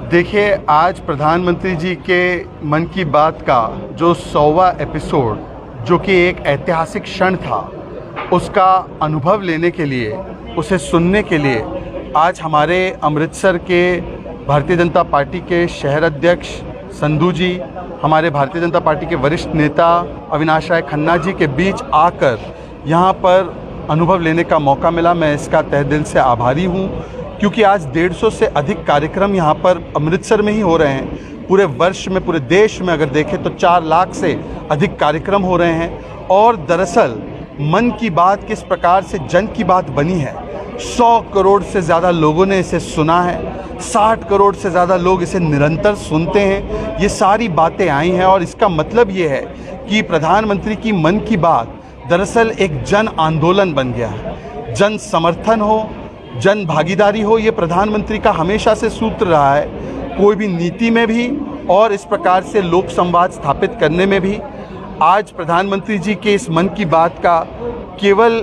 देखिए, आज प्रधानमंत्री जी के मन की बात का जो 100वां एपिसोड, जो कि एक ऐतिहासिक क्षण था, उसका अनुभव लेने के लिए, उसे सुनने के लिए आज हमारे अमृतसर के भारतीय जनता पार्टी के शहर अध्यक्ष संधू जी, हमारे भारतीय जनता पार्टी के वरिष्ठ नेता अविनाश राय खन्ना जी के बीच आकर यहाँ पर अनुभव लेने का मौका मिला। मैं इसका तहे दिल से आभारी हूँ, क्योंकि आज 150 से अधिक कार्यक्रम यहाँ पर अमृतसर में ही हो रहे हैं। पूरे वर्ष में, पूरे देश में अगर देखें तो 4 लाख से अधिक कार्यक्रम हो रहे हैं। और दरअसल मन की बात किस प्रकार से जन की बात बनी है, 100 करोड़ से ज़्यादा लोगों ने इसे सुना है, 60 करोड़ से ज़्यादा लोग इसे निरंतर सुनते हैं। ये सारी बातें आई हैं और इसका मतलब ये है कि प्रधानमंत्री की मन की बात दरअसल एक जन आंदोलन बन गया है। जन समर्थन हो, जन भागीदारी हो, ये प्रधानमंत्री का हमेशा से सूत्र रहा है, कोई भी नीति में भी और इस प्रकार से लोक संवाद स्थापित करने में भी। आज प्रधानमंत्री जी के इस मन की बात का केवल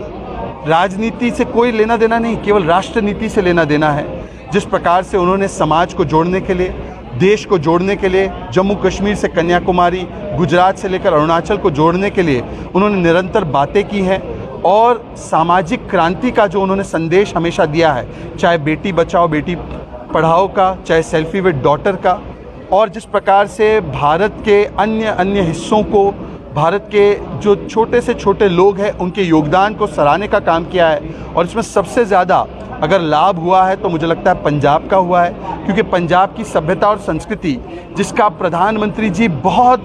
राजनीति से कोई लेना देना नहीं, केवल राष्ट्रनीति से लेना देना है। जिस प्रकार से उन्होंने समाज को जोड़ने के लिए, देश को जोड़ने के लिए, जम्मू कश्मीर से कन्याकुमारी, गुजरात से लेकर अरुणाचल को जोड़ने के लिए उन्होंने निरंतर बातें की हैं और सामाजिक क्रांति का जो उन्होंने संदेश हमेशा दिया है, चाहे बेटी बचाओ बेटी पढ़ाओ का, चाहे सेल्फी विद डॉटर का, और जिस प्रकार से भारत के अन्य हिस्सों को, भारत के जो छोटे से छोटे लोग हैं, उनके योगदान को सराहने का काम किया है। और इसमें सबसे ज़्यादा अगर लाभ हुआ है तो मुझे लगता है पंजाब का हुआ है, क्योंकि पंजाब की सभ्यता और संस्कृति जिसका प्रधानमंत्री जी बहुत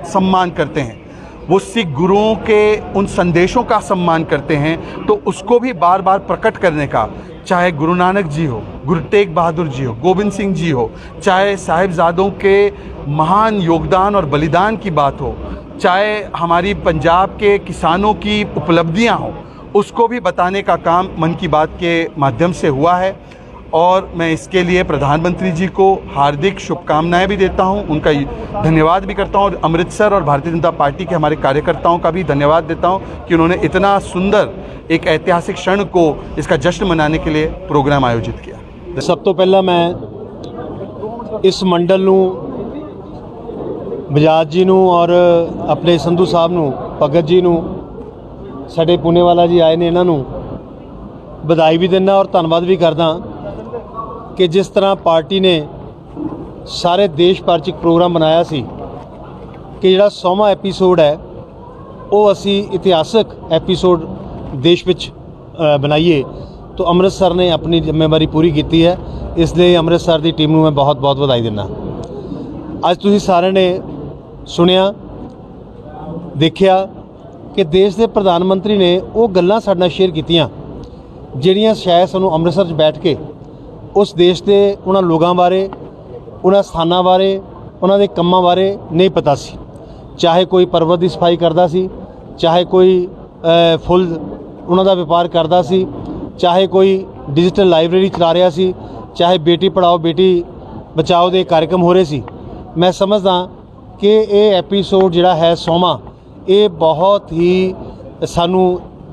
सम्मान करते हैं, वो सिख गुरुओं के उन संदेशों का सम्मान करते हैं, तो उसको भी बार बार प्रकट करने का, चाहे गुरु नानक जी हो, गुरु तेग बहादुर जी हो, गोविंद सिंह जी हो, चाहे साहिबजादों के महान योगदान और बलिदान की बात हो, चाहे हमारी पंजाब के किसानों की उपलब्धियां हो, उसको भी बताने का काम मन की बात के माध्यम से हुआ है। और मैं इसके लिए प्रधानमंत्री जी को हार्दिक शुभकामनाएं भी देता हूं, उनका धन्यवाद भी करता हूं, और अमृतसर और भारतीय जनता पार्टी के हमारे कार्यकर्ताओं का भी धन्यवाद देता हूं कि उन्होंने इतना सुंदर एक ऐतिहासिक क्षण को, इसका जश्न मनाने के लिए प्रोग्राम आयोजित किया। सब तो पहला मैं इस मंडल नूं, बजाज जी नूं और अपने संधू साहब नूं, भगत जी नूं, साडे पुणेवाला जी आए ने, इन्हां नूं बधाई भी दिना और धन्नवाद भी करदा कि जिस तरह पार्टी ने सारे देश भर च प्रोग्राम बनाया सी कि जिहड़ा 100वां एपीसोड है वो असी इतिहासक एपीसोड देश विच बनाइए, तो अमृतसर ने अपनी जिम्मेवारी पूरी की है। इसलिए अमृतसर की टीम नूं मैं बहुत बहुत बधाई दिना। अज तुसीं सारे ने सुनिया देखिया कि देश के प्रधानमंत्री ने वो गल्लां साडे नाल शेयर कीतियां जिहड़ियां शायद सानूं अमृतसर च बैठ के उस देश के उन्हां लोगों बारे, उन्हां स्थानां बारे, उन्हां दे कम्मां बारे नहीं पता सी। चाहे कोई पर्वत की सफाई करता सी, चाहे कोई फुल उन्हां दा व्यापार करता सी, चाहे कोई डिजिटल लाइब्रेरी चला रहा सी, चाहे बेटी पढ़ाओ बेटी बचाओ दे कार्यक्रम हो रहे सी। मैं समझदा कि ये एपीसोड जिहड़ा है 100वां, ये बहुत ही सानू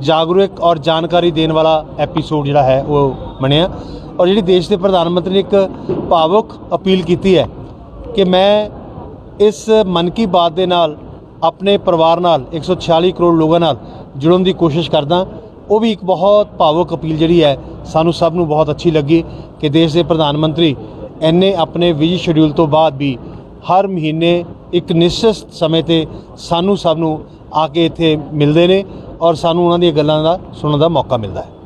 जागरूक और जानकारी देने वाला एपीसोड जिहड़ा है वो बनिया। और जी देश के प्रधानमंत्री ने एक भावुक अपील की है कि मैं इस मन की बात के नाल अपने परिवार नाल 146 करोड़ लोगों नाल जुड़न की कोशिश करदा। वो भी एक बहुत भावुक अपील जी है, सानू सब नू बहुत अच्छी लगी कि देश के प्रधानमंत्री इन्ने अपने बिजी शेड्यूल तो बाद भी हर महीने एक निश्चित समय ते सानू सब नू आके इत्थे मिलते हैं और सानू उन्हां दी गल्लां दा सुनने का मौका मिलता है।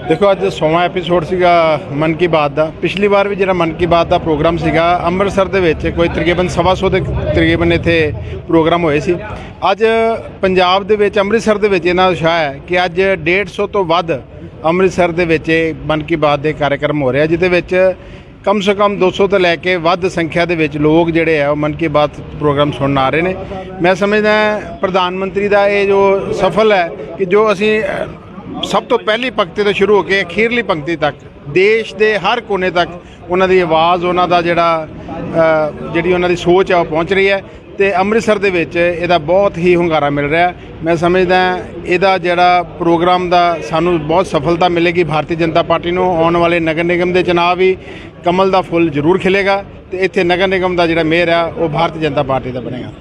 देखो अज 100वां एपीसोड सीगा मन की बात का। पिछली बार भी जो मन की बात का प्रोग्राम सीगा अमृतसर दे विच कोई तकरीबन 125 के तकरीबन इत्थे प्रोग्राम होए सी। अज पंजाब दे विच अमृतसर दे विच इन्ना उत्साह है कि अज 150 तो वध अमृतसर दे विच मन की बात के कार्यक्रम हो रहे, जिहदे विच कम से कम 200 तो लैके वध संख्या दे विच लोग जिहड़े है मन की बात प्रोग्राम सुनने आ रहे हैं। मैं समझदा प्रधानमंत्री का ये जो सफल है कि जो असी सब तो पहली पंक्ति तो शुरू होकर अखीरली पंक्ति तक देश के हर कोने तक उन्हों की आवाज़, उन्हों का जिहड़ी उन्हों की सोच है वो पहुँच रही है। ਤੇ ਅੰਮ੍ਰਿਤਸਰ ਦੇ ਵਿੱਚ ਇਹਦਾ ਬਹੁਤ ਹੀ ਹੁੰਗਾਰਾ ਮਿਲ ਰਿਹਾ। ਮੈਂ ਸਮਝਦਾ ਇਹਦਾ ਜਿਹੜਾ ਪ੍ਰੋਗਰਾਮ ਦਾ ਸਾਨੂੰ ਬਹੁਤ ਸਫਲਤਾ ਮਿਲੇਗੀ। ਭਾਰਤੀ ਜਨਤਾ ਪਾਰਟੀ ਨੂੰ ਆਉਣ ਵਾਲੇ ਨਗਰ ਨਿਗਮ ਦੇ ਚੁਣਾਵ ਵੀ ਕਮਲ ਦਾ ਫੁੱਲ ਜ਼ਰੂਰ ਖਿਲੇਗਾ ਤੇ ਇੱਥੇ ਨਗਰ ਨਿਗਮ ਦਾ ਜਿਹੜਾ ਮੇਅਰ ਆ ਉਹ ਭਾਰਤੀ ਜਨਤਾ ਪਾਰਟੀ ਦਾ ਬਣੇਗਾ।